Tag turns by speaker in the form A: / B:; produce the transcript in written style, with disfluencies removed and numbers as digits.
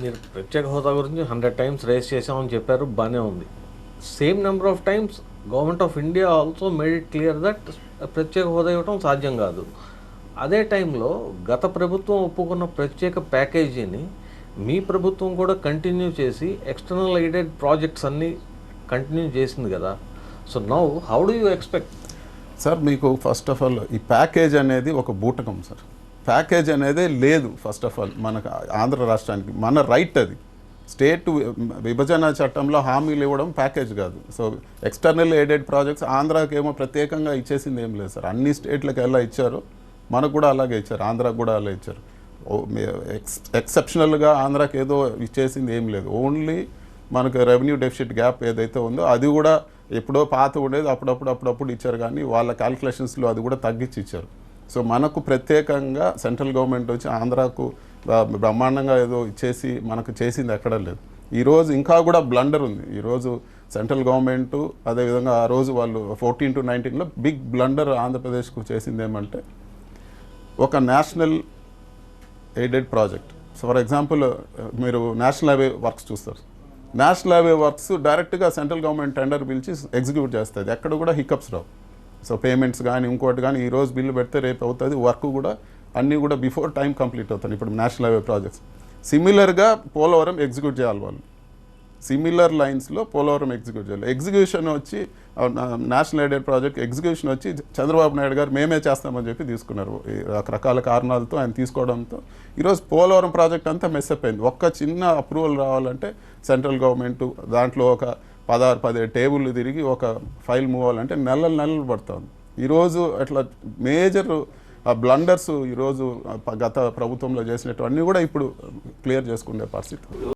A: మీరు ప్రత్యేక హోదా గురించి 100 టైమ్స్ రేస్ చేసామని చెప్పారు, బాగానే ఉంది. Same number of times government of India also made it clear that ప్రత్యేక హోదా ఇవ్వడం సాధ్యం కాదు. అదే టైంలో గత ప్రభుత్వం ఒప్పుకున్న ప్రత్యేక ప్యాకేజీని మీ ప్రభుత్వం కూడా కంటిన్యూ చేసి ఎక్స్టర్నల్ ఎయిడెడ్ ప్రాజెక్ట్స్ అన్నీ కంటిన్యూ చేసింది కదా. So now how do you expect?
B: Sir, మీకు ఫస్ట్ ఆఫ్ ఆల్ ఈ ప్యాకేజ్ అనేది ఒక బూటకం సార్. ప్యాకేజ్ అనేది లేదు. ఫస్ట్ ఆఫ్ ఆల్ మనకు ఆంధ్ర రాష్ట్రానికి మన రైట్ అది. స్టేట్ విభజన చట్టంలో హామీలు ఇవ్వడం ప్యాకేజ్ కాదు. సో ఎక్స్టర్నల్ ఎయిడెడ్ ప్రాజెక్ట్స్ ఆంధ్రాకి ఏమో ప్రత్యేకంగా ఇచ్చేసింది ఏం లేదు సార్. అన్ని స్టేట్లకు ఎలా ఇచ్చారో మనకు కూడా అలాగే ఇచ్చారు, ఆంధ్రాకు కూడా అలా ఇచ్చారు. ఎక్సెప్షనల్గా ఆంధ్రాకి ఏదో ఇచ్చేసింది ఏం లేదు. ఓన్లీ మనకు రెవెన్యూ డెఫిసిట్ గ్యాప్ ఏదైతే ఉందో అది కూడా ఎప్పుడో పాత ఉండేది, అప్పుడప్పుడు ఇచ్చారు. కానీ వాళ్ళ క్యాల్కులేషన్స్లో అది కూడా తగ్గించి ఇచ్చారు. సో మనకు ప్రత్యేకంగా సెంట్రల్ గవర్నమెంట్ వచ్చి ఆంధ్రాకు బ్రహ్మాండంగా ఏదో ఇచ్చేసి మనకు చేసింది ఎక్కడా లేదు. ఈరోజు ఇంకా కూడా బ్లండర్ ఉంది. ఈరోజు సెంట్రల్ గవర్నమెంటు అదేవిధంగా ఆ రోజు వాళ్ళు 14 to 19లో బిగ్ బ్లండర్ ఆంధ్రప్రదేశ్కు చేసింది ఏమంటే, ఒక national aided project. So for example మీరు నేషనల్ హైవే వర్క్స్ చూస్తారు. నేషనల్ హైవే వర్క్స్ డైరెక్ట్గా సెంట్రల్ గవర్నమెంట్ టెండర్ పిలిచి ఎగ్జిక్యూట్ చేస్తుంది. ఎక్కడ కూడా హికప్స్ రావు. సో పేమెంట్స్ కానీ ఇంకోటి కానీ ఈరోజు బిల్లు పెడితే రేపు అవుతుంది. వర్క్ కూడా అన్నీ కూడా బిఫోర్ టైం కంప్లీట్ అవుతాయి. ఇప్పుడు నేషనల్ హైవే ప్రాజెక్ట్స్ సిమిలర్గా పోలవరం ఎగ్జిక్యూట్ చేయాలి వాళ్ళు. సిమిలర్ లైన్స్లో పోలవరం ఎగ్జిక్యూట్ చేయాలి. ఎగ్జిక్యూషన్ వచ్చి నేషనల్ ఎయిడెడ్ ప్రాజెక్ట్ ఎగ్జిక్యూషన్ వచ్చి చంద్రబాబు నాయుడు గారు మేమే చేస్తామని చెప్పి తీసుకున్నారు. రకరకాల కారణాలతో ఆయన తీసుకోవడంతో ఈరోజు పోలవరం ప్రాజెక్ట్ అంతా మెస్ అయిపోయింది. ఒక్క చిన్న అప్రూవల్ రావాలంటే సెంట్రల్ గవర్నమెంట్ దాంట్లో ఒక 16-17 టేబుల్ తిరిగి ఒక ఫైల్ మూవ్ అవ్వాలంటే నెలలు పడుతుంది. ఈరోజు అట్లా మేజర్ బ్లండర్స్ ఈరోజు గత ప్రభుత్వంలో చేసినటువంటి కూడా ఇప్పుడు క్లియర్ చేసుకునే పరిస్థితి.